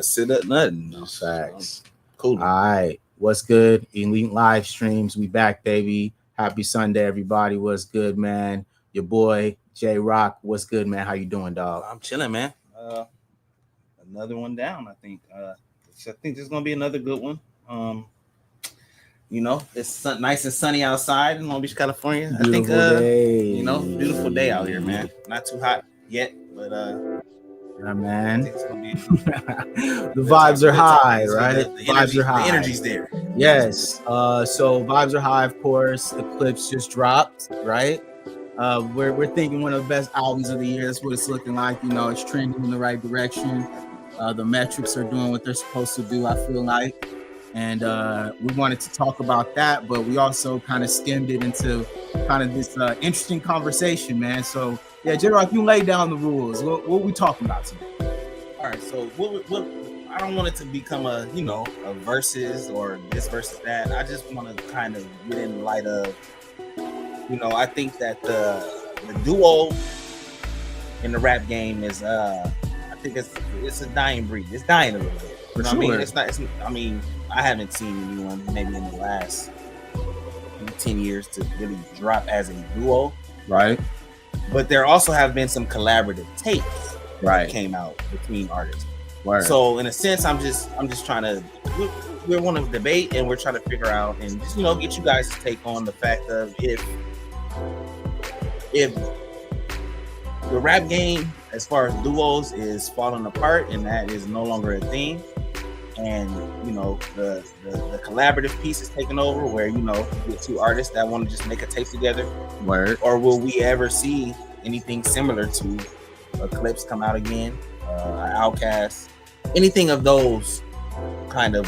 Sit up nothing. No facts. Cool. All right. What's good? Elite live streams. We back, baby. Happy Sunday, everybody. What's good, man? Your boy J Rock. What's good, man? How you doing, dog? I'm chilling, man. Another one down. I think this is gonna be another good one. It's nice and sunny outside in Long Beach, California. Beautiful day. Beautiful day out here, man. Not too hot yet, but yeah, man. I think it's gonna be the vibes are high, right? The vibes are high. The energy's there. Yes. So vibes are high, of course. The Clipse just dropped, right? We're thinking one of the best albums of the year. That's what it's looking like. It's trending in the right direction. The metrics are doing what they're supposed to do, I feel like. And we wanted to talk about that, but we also kind of skimmed it into kind of this interesting conversation, man. So yeah, J-Rock, you lay down the rules. What we talking about today? All right, so what I don't want it to become a versus or this versus that. I just want to kind of get in light of, I think that the duo in the rap game is I think it's a dying breed. It's dying a little bit. For sure. I mean, I haven't seen anyone maybe in the last 10 years to really drop as a duo. Right. But there also have been some collaborative tapes that came out between artists. Right. So in a sense, I'm just trying to we want to debate and we're trying to figure out and just get you guys to take on the fact of if the rap game as far as duos is falling apart and that is no longer a thing, and the collaborative piece is taking over where you get two artists that want to just make a tape together. Word. Or will we ever see anything similar to a Clipse come out again, Outkast, anything of those kind of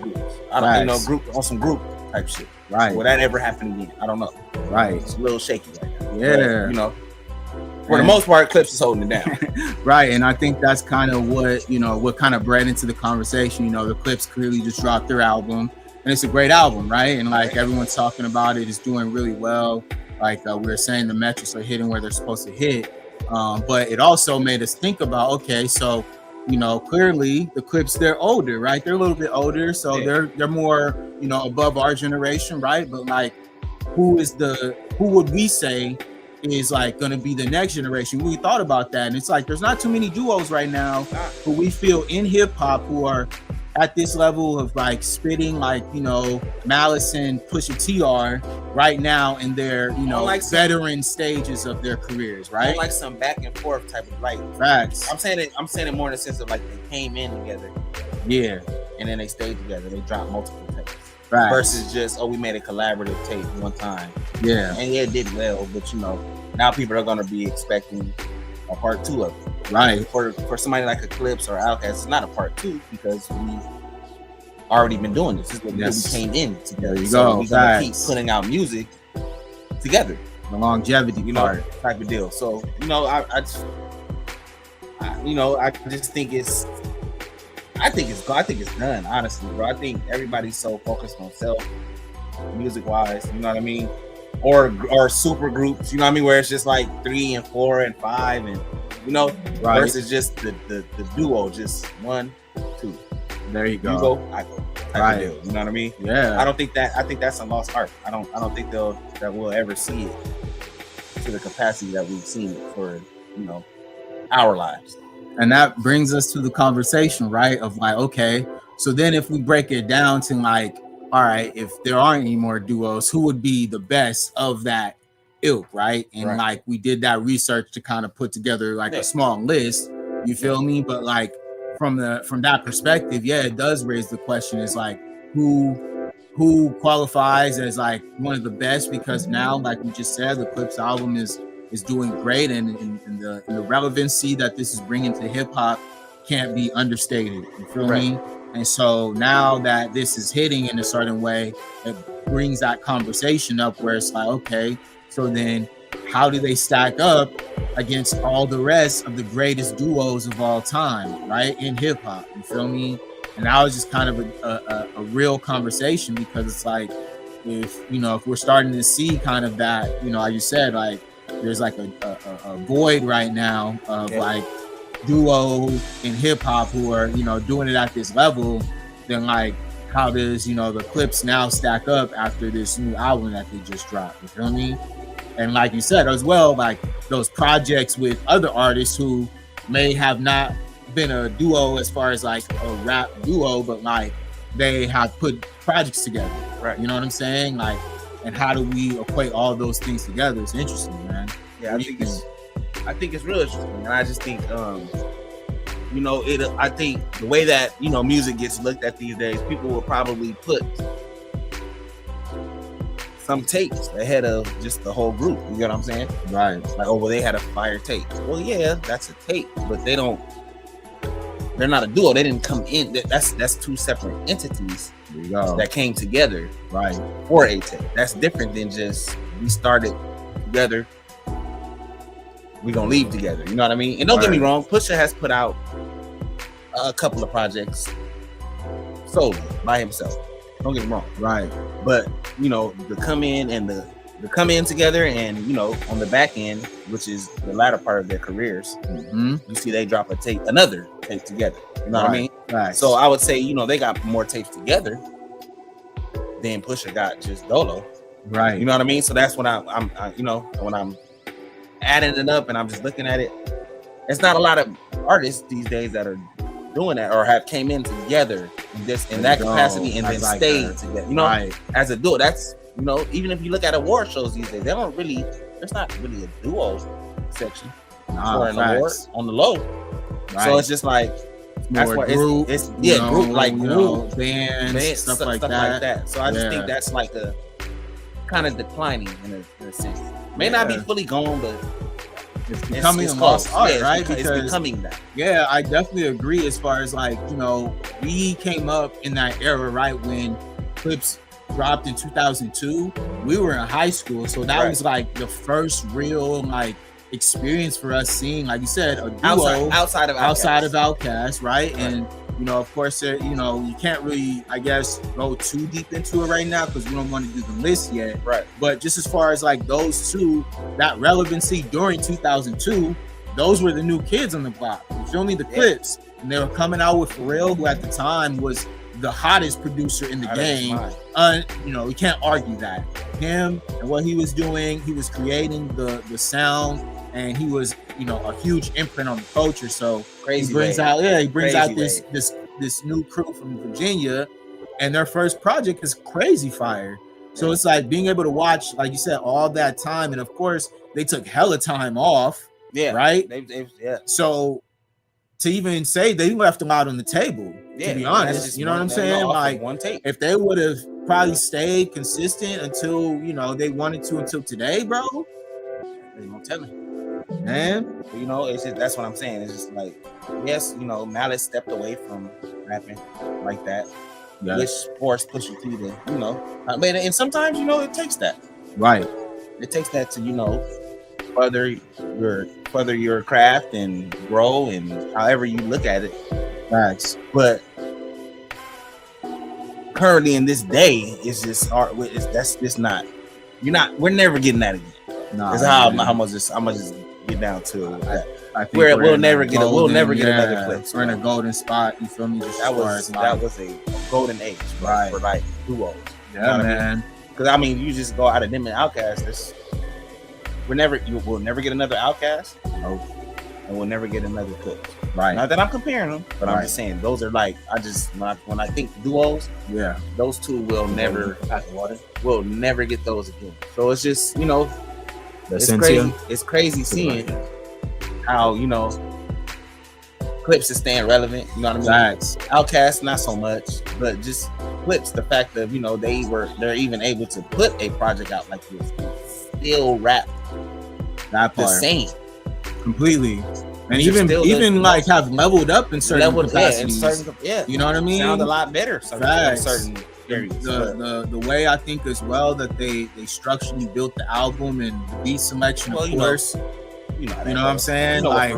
groups? I don't know, group on some group type shit. Right. Will that ever happen again? I don't know. Right. It's a little shaky right now. Yeah. But, for the most part, Clipse is holding it down. Right. And I think that's kind of what kind of bred into the conversation. The Clipse clearly just dropped their album and it's a great album, right? And like everyone's talking about it, it's doing really well. Like we were saying, the metrics are hitting where they're supposed to hit. But it also made us think about, okay, so, clearly the Clipse, they're older, right? They're a little bit older. So they're more, above our generation, right? But like, who would we say is like going to be the next generation? We thought about that, and it's like there's not too many duos right now who we feel in hip hop who are at this level of like spitting like Malice and Pusha T are right now in their veteran stages of their careers, right? Like some back and forth type of like facts. I'm saying it more in the sense of like they came in together, and then they stayed together. They dropped multiple tapes. Right. Versus just we made a collaborative tape one time. Yeah. And it did well, but now people are gonna be expecting a part 2 of it. Right. For somebody like a Clipse or Outkast, it's not a part 2 because we've already been doing this. This is what we came in together. There you go. We're gonna keep putting out music together. The longevity part. Type of deal. So, I just think I think it's done, honestly, bro. I think everybody's so focused on self, music wise, you know what I mean? Or super groups, you know what I mean, where it's just like 3 and 4 and 5 and right. Versus just the duo, just 1, 2. There you go. You go, I go. Type of deal, you know what I mean? Yeah. I think that's a lost art. I don't think that we'll ever see it to the capacity that we've seen it for, our lives. And that brings us to the conversation, right? Of like, okay, so then if we break it down to like, all right, if there aren't any more duos, who would be the best of that ilk, right? And like we did that research to kind of put together like a small list, you feel me? But like from that perspective, it does raise the question is like who qualifies as like one of the best, because now, like we just said, the Clipse album is doing great, and the relevancy that this is bringing to hip hop can't be understated. You feel me? And so now that this is hitting in a certain way, it brings that conversation up where it's like, okay, so then how do they stack up against all the rest of the greatest duos of all time, right? In hip hop, you feel me? And that was just kind of a real conversation, because it's like, if we're starting to see kind of that, like you said, like there's like a void right now of like duo in hip hop who are, you know, doing it at this level, then like how does, you know, the Clipse now stack up after this new album that they just dropped? You feel me? And like you said as well, like those projects with other artists who may have not been a duo as far as like a rap duo, but like they have put projects together. Right. You know what I'm saying? Like, and how do we equate all those things together? It's interesting, man. Yeah, I think it's real interesting, and I just think, you know, I think the way that, you know, music gets looked at these days, people will probably put some tapes ahead of just the whole group. You get what I'm saying? Right. Like, oh, well, they had a fire tape. Well, yeah, that's a tape, but they're not a duo. They didn't come in. That's two separate entities that came together, right, for a tape. That's different than just we started together, we gonna leave together. You know what I mean? And don't get me wrong, Pusha has put out a couple of projects solo by himself. Don't get me wrong, right? But you know, the come in and the come in together, and you know, on the back end, which is the latter part of their careers, you see they drop another tape together. You know what I mean? Right. So I would say, you know, they got more tapes together than Pusha got just dolo. Right. You know what I mean? So that's when I'm you know, when I'm adding it up and I'm just looking at it, it's not a lot of artists these days that are doing that or have came in together in that capacity and then like stayed that. together. You know, as a duo. That's, you know, even if you look at award shows these days, there's not really a duo section for an award on the low. Right. So it's just like that's why group, it's group, like group bands, stuff like that. So I just think that's like a kind of declining in a sense. May not be fully gone, but it's becoming a lost art, right? Because it's becoming that. Yeah, I definitely agree. As far as like, you know, we came up in that era, right, when Clipse dropped in 2002. We were in high school, so that was like the first real like experience for us seeing, like you said, a duo outside of Outkast, right? And you know, of course, you know, you can't really, I guess, go too deep into it right now because we don't want to do the list yet. Right. But just as far as like those two, that relevancy during 2002, those were the new kids on the block. You feel me? The Clipse, and they were coming out with Pharrell, who at the time was the hottest producer in the game. You know, we can't argue that. Him and what he was doing, he was creating the sound, and he was, you know, a huge imprint on the culture. So he brings out this new crew from Virginia, and their first project is crazy fire. So it's like being able to watch, like you said, all that time, and of course they took hella time off. Yeah. Right. So to even say they left them out on the table, to be honest, you know what I'm saying? Like, one tape. If they would have probably stayed consistent until, you know, they wanted to until today, bro, they don't tell me, man. You know, it's just, that's what I'm saying. It's just like, yes, you know, Malice stepped away from rapping like that, which forced Pusha T to, you know, and sometimes, you know, it takes that. Right. It takes that to, you know, further your craft and grow and however you look at it. Facts. But currently in this day, it's just art. That's just not. We're never getting that again. No, that's how I'm gonna just get down to that. I think we'll never get another Clipse. We're in a golden spot. You feel me? That was a golden age, right? For like duos. Yeah, man. Because I mean, you just go out of them and Outkast. We'll never get another Outkast. Nope. And we'll never get another Clipse. Right. Not that I'm comparing them, but I'm just saying those are like, when I think duos, those two will never get those again. So it's just, you know, it's crazy seeing how, you know, Clipse is staying relevant. You know what I mean? Outkast, not so much, but just Clipse, the fact of, you know, they're even able to put a project out like this, still rap the same completely, and even like have leveled up in certain capacities. You know what I mean? Sound a lot better. Certain areas. The way I think as well that they structurally built the album and the beat selection, of course. You know what I'm saying? Like,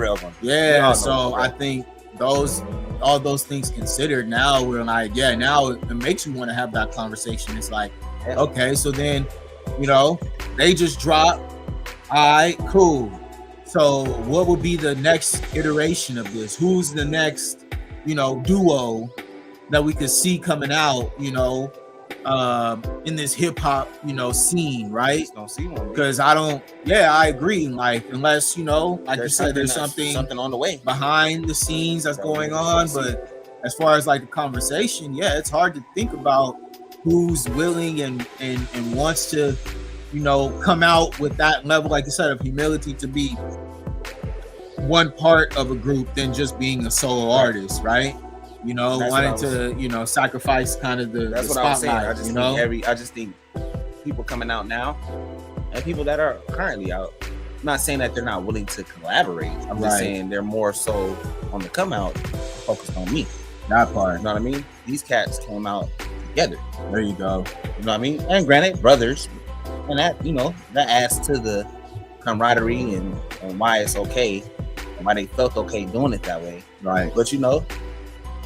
so I think all those things considered, now we're like, now it makes you want to have that conversation. It's like, okay, so then, you know, they just dropped, all right, cool. So what would be the next iteration of this? Who's the next, duo that we could see coming out, in this hip hop, scene, right? Just don't see one. Because I agree. Like, unless, like you said, there's something on the way behind the scenes that's going on. But as far as like the conversation, it's hard to think about who's willing and wants to, come out with that level, like you said, of humility to be one part of a group than just being a solo artist, right? Wanting to, sacrifice kind of the that's the what I was saying. spotlight, I just think people coming out now and people that are currently out, I'm not saying that they're not willing to collaborate. I'm just saying they're more so on the come out focused on me. That part. You know what I mean? These cats came out together. There you go. You know what I mean? And granted, brothers, and that, that adds to the camaraderie and why it's okay, and why they felt okay doing it that way. Right. But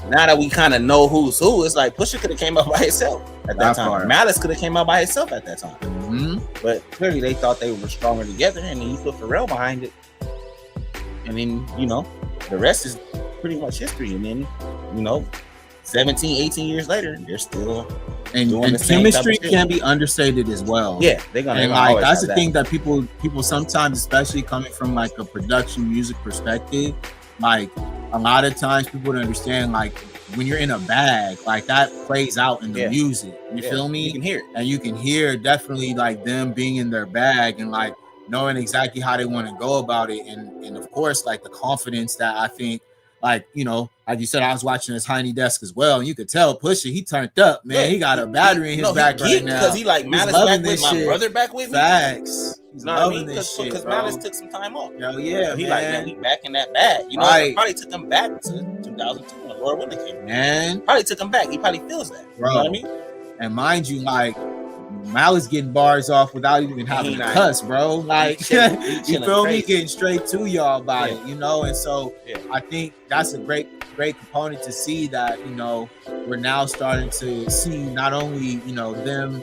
now that we kind of know who's who, it's like Pusha could have came out by himself at that time. Part. Malice could have came out by himself at that time. Mm-hmm. But clearly they thought they were stronger together, and then you put Pharrell behind it. And then, the rest is pretty much history. And then, 17, 18 years later, they're still doing and the same chemistry type of shit. can be understated as well. Yeah, they're gonna. And like that's the thing that people sometimes, especially coming from like a production music perspective, like a lot of times people don't understand, like when you're in a bag, like that plays out in the music. You feel me? You can hear it. And you can hear definitely like them being in their bag and like knowing exactly how they want to go about it. And of course, like the confidence that I think, like, like you said, I was watching his Tiny Desk as well, and you could tell Pusha, he turned up, man. He got a battery in his back right now. Because he like Malice back with my brother back with me. Facts. He's loving this shit, because Malice took some time off. Hell yeah, he man. like, man, we back in that bag. It probably took him back to 2002 when Lord Willing came. Man, probably took him back. He probably feels that. Bro. You know what I mean? And mind you, like, Malice getting bars off without even having to cuss, bro. Like, you feel me? Getting straight to y'all about it, And so I think that's a great component to see that, we're now starting to see not only, them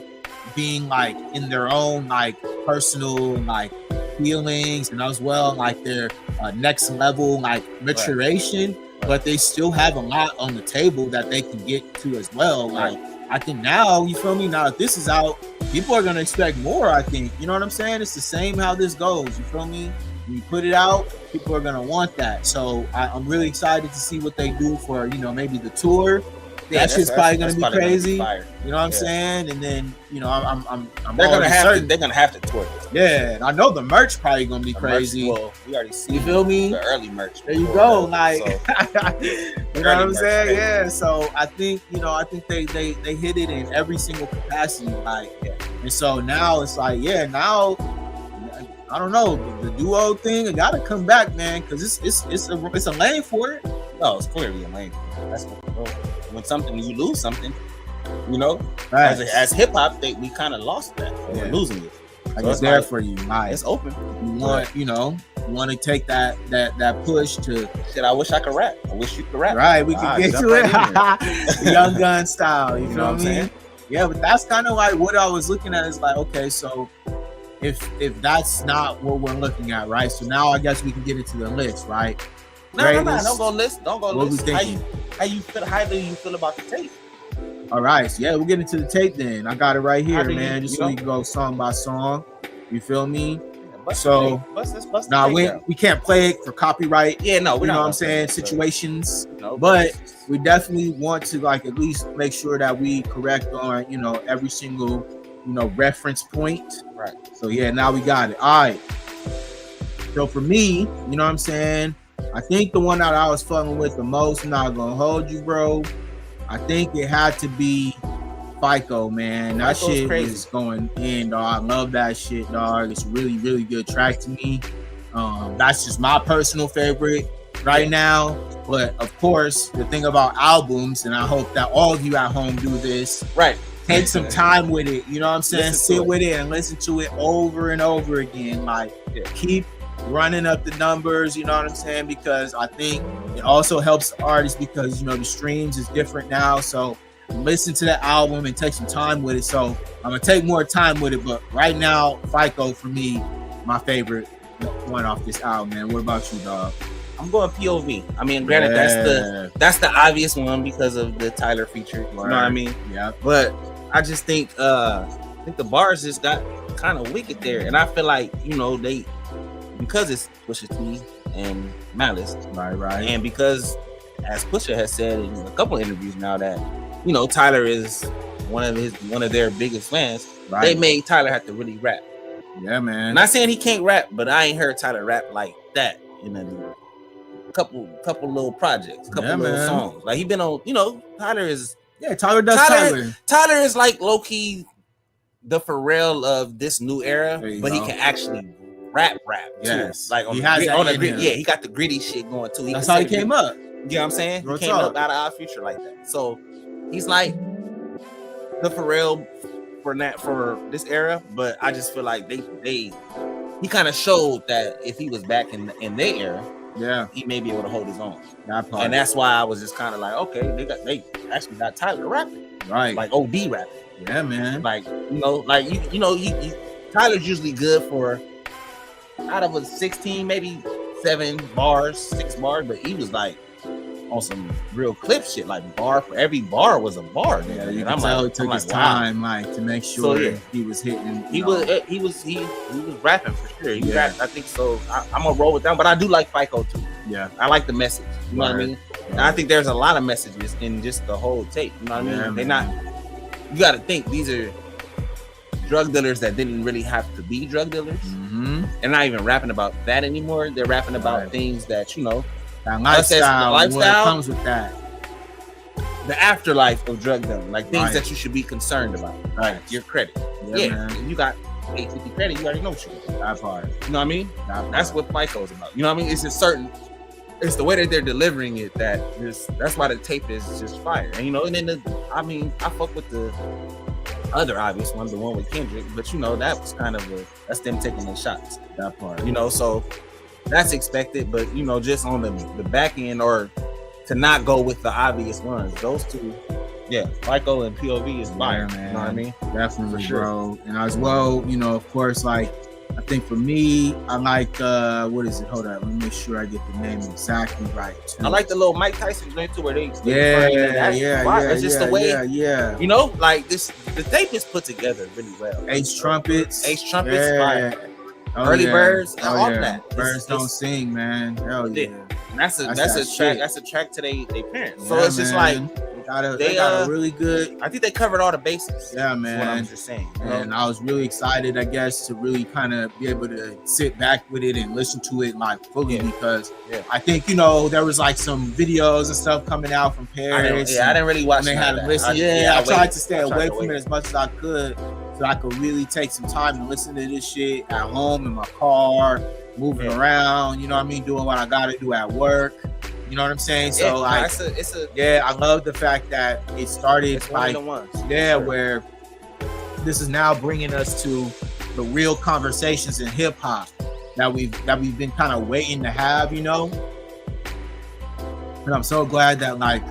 being like in their own like personal like feelings and as well like their next level like maturation, but they still have a lot on the table that they can get to as well. Like, I think now, you feel me? Now that this is out, people are gonna expect more, I think. You know what I'm saying? It's the same how this goes, you feel me? When you put it out, people are gonna want that. So I'm really excited to see what they do for, maybe the tour. That shit's probably gonna be crazy. You know what I'm saying? And then, I'm they're gonna have to tour. Yeah, and I know the merch probably gonna be crazy. Well, we already see. You feel me? The early merch. There you go. Like, you know what I'm saying? Yeah. So I think they hit it in every single capacity. Like, and so now it's like, now I don't know, the duo thing, I gotta come back, man, because it's a lane for it. No, it's clearly a lane. That's when you lose something, right. As hip hop, we kind of lost that. We're losing it. Like, it's there for you. Like, it's open. You want to take that push to. Shit, I wish I could rap. I wish you could rap. Right, we could get to it. Young Gun style. You feel me? Yeah, but that's kind of like what I was looking at. Is like, okay, so if that's not what we're looking at, right? So now I guess we can get into the list, right? No, don't go list. Don't go list. How you feel? How do you feel about the tape? All right, so we'll get into the tape then. I got it right here, man. Just so we can go song by song. You feel me? So now we can't play it for copyright. Yeah, no, you know what I'm saying, situations. But we definitely want to like at least make sure that we correct on every single reference point. Right. So now we got it. All right. So for me, you know what I'm saying, I think the one that I was fucking with the most, I'm not gonna hold you, bro. I think it had to be FICO, man. That shit crazy. Is going in, dog. I love that shit, dog. It's a really, really good track to me. That's just my personal favorite right now. But of course, the thing about albums, and I hope that all of you at home do this, right? Take some time with it. You know what I'm saying? Sit with it and listen to it over and over again. Like, keep running up the numbers, you know what I'm saying? Because I think it also helps the artists because, the streams is different now. So listen to the album and take some time with it. So I'm going to take more time with it. But right now, FICO for me, my favorite, one off this album, man. What about you, dog? I'm going POV. I mean, granted, that's the obvious one because of the Tyler feature. You know what I mean? Yeah. But I just think the bars just got kind of wicked there, and I feel like, you know, they, because it's Pusha T and Malice, right, and because, as Pusha has said in a couple of interviews now, that, you know, Tyler is one of their biggest fans. Right. They made Tyler have to really rap. Yeah, man. Not saying he can't rap, but I ain't heard Tyler rap like that in a couple little projects, couple little songs. Like, he been on, you know, Tyler does Tyler. Tyler is like low key the Pharrell of this new era, but he can actually rap yes too. Like he he got the gritty shit going too. That's how he came up. You know what I'm saying? He came up out of Our Future like that. So he's like the Pharrell for this era, but I just feel like he kind of showed that if he was back in their era, he may be able to hold his own. And that's why I was just kind of like, okay, they actually got Tyler rapping, right? Like OD rapping. Yeah, man. Like, you know, like you know, Tyler's usually good for out of a 16, maybe 6 bars, but he was like on some real Clipse shit, like bar for every bar was a bar. Yeah, you can tell he took his time, like, to make sure he was hitting. He was rapping for sure. He rapped, I think so. I'm gonna roll with that, but I do like FICO too. Yeah, I like the message. You know what I mean? And I think there's a lot of messages in just the whole tape. You know what I mean? They're not. You got to think these are drug dealers that didn't really have to be drug dealers. Mm-hmm. They're not even rapping about that anymore. They're rapping about things that, you know, that lifestyle, what comes with that, the afterlife of drug dealing, like things that you should be concerned about. Right, your credit. Man. You got 850 credit. You already know what you got. That part. You know what I mean? That's what FICO's about. You know what I mean? It's a certain. It's the way that they're delivering it that's why the tape is just fire. And, you know, and then I fuck with the other obvious one, the one with Kendrick, but, you know, that was kind of that's them taking their shots. That part, you know, so that's expected. But, you know, just on the back end, or to not go with the obvious ones, those two, FICO and POV is fire, man. You know what I mean? Definitely, for sure, bro. And as well, you know, of course, like, I think for me, I like what is it? Hold on, let me make sure I get the name exactly right. Too. I like the little Mike Tyson joint too, where they it's just the way, you know, like the tape is put together really well. Ace trumpets, fire. Early birds, all that. Birds don't sing, man. Hell yeah. And that's a track to their parents. So it's just like they got a really good. I think they covered all the bases. Yeah, man. What I'm just saying. And I was really excited, I guess, to really kind of be able to sit back with it and listen to it like fully because I think, you know, there was like some videos and stuff coming out from Paris. I didn't really watch. They had to listen. I tried to stay away from it as much as I could, so I could really take some time to listen to this shit at home, in my car, moving around. You know what I mean? Doing what I gotta do at work. You know what I'm saying? So like, I love the fact that it started like, where this is now bringing us to the real conversations in hip hop that we've been kind of waiting to have, you know. And I'm so glad that like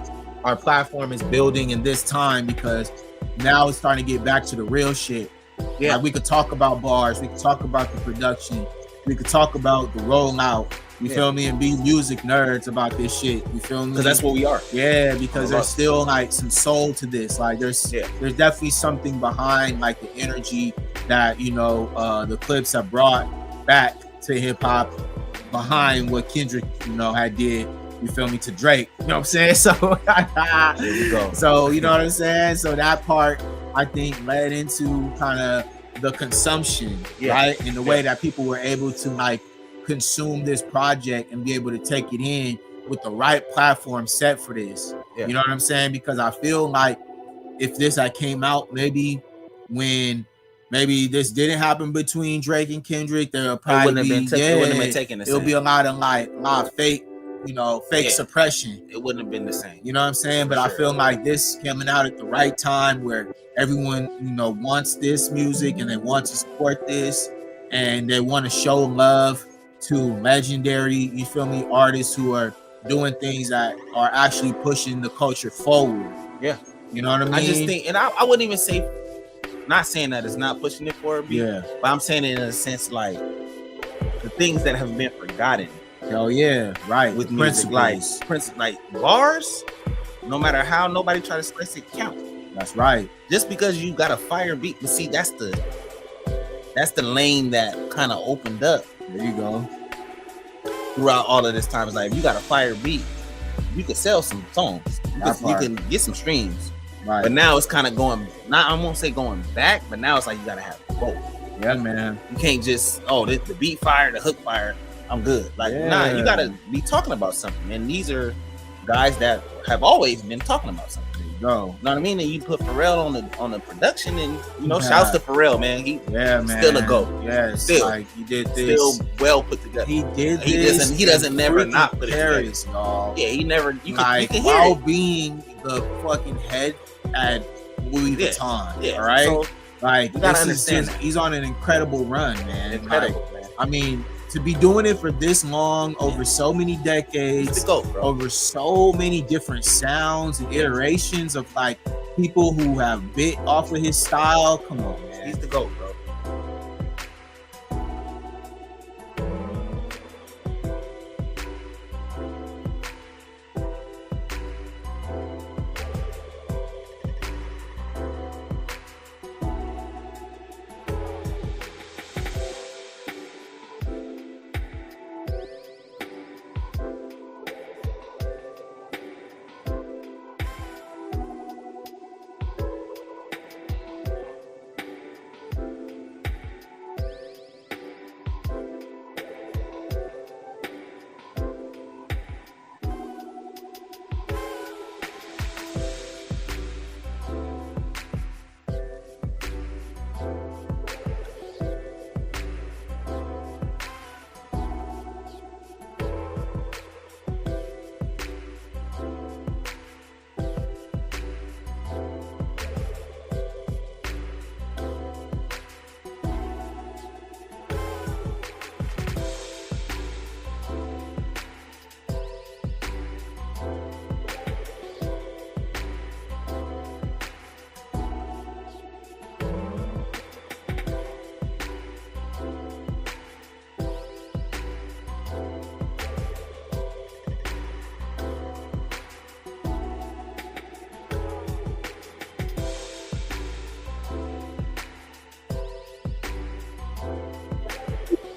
our platform is building in this time, because now it's starting to get back to the real shit. Yeah, like, we could talk about bars, we could talk about the production, we could talk about the rollout. You feel me? And be music nerds about this shit. You feel me? Because that's what we are. Yeah, because there's still like some soul to this. Like there's definitely something behind like the energy that, you know, the Clipse have brought back to hip hop behind what Kendrick, you know, had did. You feel me? To Drake. You know what I'm saying? So there we go. So you know what I'm saying? So that part I think led into kind of the consumption, right? In the way that people were able to like consume this project and be able to take it in with the right platform set for this. You know what I'm saying? Because I feel like if this had came out maybe when this didn't happen between Drake and Kendrick, there would probably it wouldn't have been taken the same. It'll be a lot of fake, you know, fake suppression. It wouldn't have been the same. You know what I'm saying? But I feel like this coming out at the right time where everyone, you know, wants this music and they want to support this and they want to show love to legendary, you feel me, artists who are doing things that are actually pushing the culture forward. Yeah. You know what I mean? I just think, and I wouldn't even say, not saying that it's not pushing it forward, but I'm saying it in a sense like the things that have been forgotten. Hell yeah, right. With the music, principles. like bars, no matter how nobody try to slice it, count. That's right. Just because you got a fire beat, but see, that's the lane that kind of opened up. There you go. Throughout all of this time, it's like if you got a fire beat, you could sell some songs. You can get some streams. Right. But now it's kind of going. Not, I won't say going back, but now it's like you gotta have both. Yeah, man. You can't just the beat fire, the hook fire. I'm good. Like nah, you gotta be talking about something. And these are guys that have always been talking about something. Go. You know what I mean? And you put Pharrell on the production, and shouts to Pharrell, man. Man, still a GOAT. Yeah, still like he did this. Still well put together. He did he this. He doesn't never not put it together, y'all. Yeah, he never. You can hear while it. being the fucking head at Louis Vuitton. Yeah. All right. So, like you gotta understand he's on an incredible run, man. Incredible, man. I mean, to be doing it for this long, over so many decades, he's the GOAT, bro. over so many different sounds and iterations of like people who have bit off of his style. Come on, man. He's the GOAT, bro.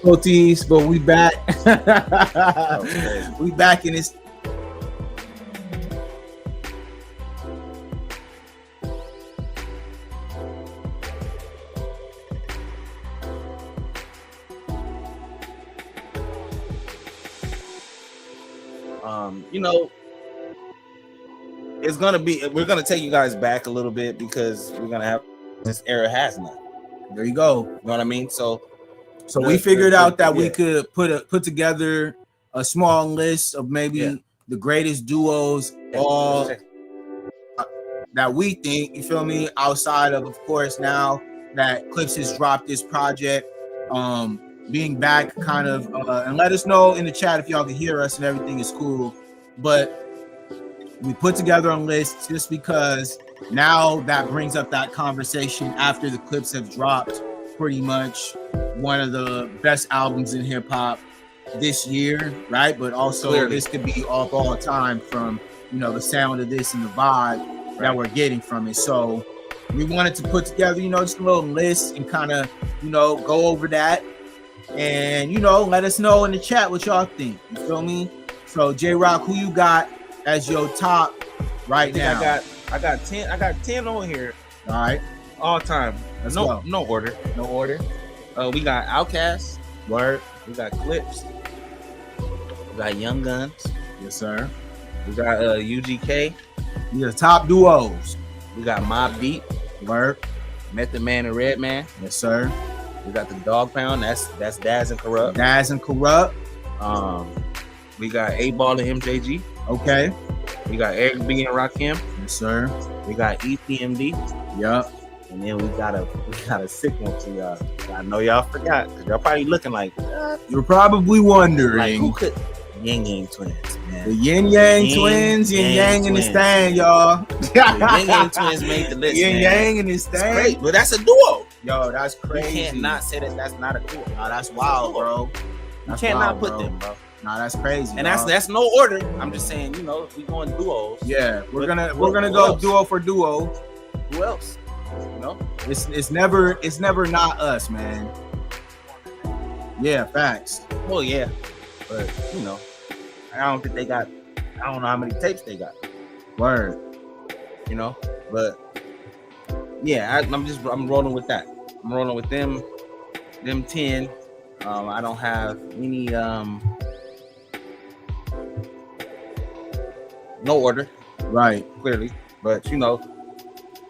Difficulties, but we back. We back in this. It's gonna be. We're gonna take you guys back a little bit because we're gonna have this era has none. There you go. You know what I mean? So we figured out that we could put together a small list of maybe the greatest duos all that we think, you feel me, outside of course, now that Clipse has dropped this project, being back kind of, and let us know in the chat if y'all can hear us and everything is cool. But we put together a list just because now that brings up that conversation after the Clipse have dropped pretty much one of the best albums in hip hop this year, right? But also Clearly, this could be of all time from, the sound of this and the vibe that we're getting from it. So we wanted to put together, just a little list and kind of, go over that and, let us know in the chat what y'all think. You feel me? So J-Rock, who you got as your top right now? I got 10 on here. All right. All time. Let's go. No order. No order. We got Outkast. Word. We got Clipse. We got Young Guns. Yes, sir. We got UGK. These are top duos. We got Mobb Deep. Word. Method Man and Redman. Yes, sir. We got the Dog Pound. That's Daz and Corrupt. Daz and Corrupt. We got 8Ball and MJG. Okay. We got Eric B and Rakim. Yes, sir. We got EPMD. Yup. And then we got a sick one for y'all. I know y'all forgot because y'all probably looking like you're probably wondering like who could Yin Yang Twins, man. The Yin Yang Twins, Yin Yang in the stand, y'all. The Yin Yang Twins made the list. Yin Yang in the stand. But that's a duo. Yo, that's crazy. You can't not say that that's not a duo. Oh, that's wild, bro. You can't wild, not put bro. them, bro. Nah, that's crazy. And dog. that's no order. I'm just saying, you know, we going duos. Yeah, we're gonna who go else? duo for duo. Who else? You know, It's never not us, man. Yeah, facts. well, yeah, but you know, I don't think they got. I don't know how many tapes they got. Word. You know, but yeah, I'm rolling with that. I'm rolling with them 10. I don't have any no order, Right. clearly, but you know,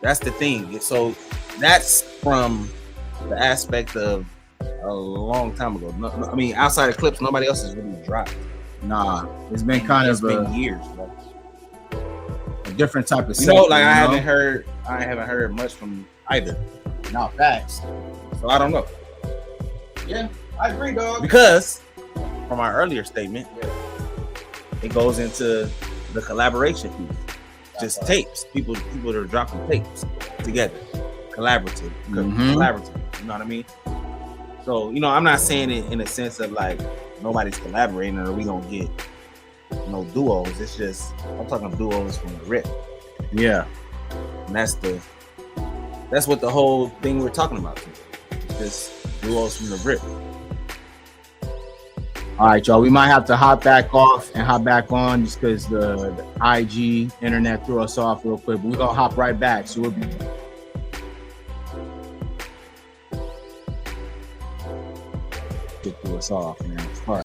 that's the thing. So that's from the aspect of a long time ago. I mean, outside of Clipse, nobody else has really dropped. Nah, it's been kind It's of been years, bro. a different type of. You know, like I sector, haven't heard much from either. Nah, facts. So I don't know. Yeah, I agree, dog. Because from our earlier statement, it goes into the collaboration piece. Just tapes. People that are dropping tapes together. Collaborative. Collaborative. You know what I mean? So, you know, I'm not saying it in a sense of like nobody's collaborating or we don't get no duos. It's just I'm talking duos from the rip. Yeah. And that's what the whole thing we're talking about. It's just duos from the rip. All right, y'all. We might have to hop back off and hop back on just because the IG internet threw us off real quick. But we're gonna hop right back. So we'll be. Threw us off, man.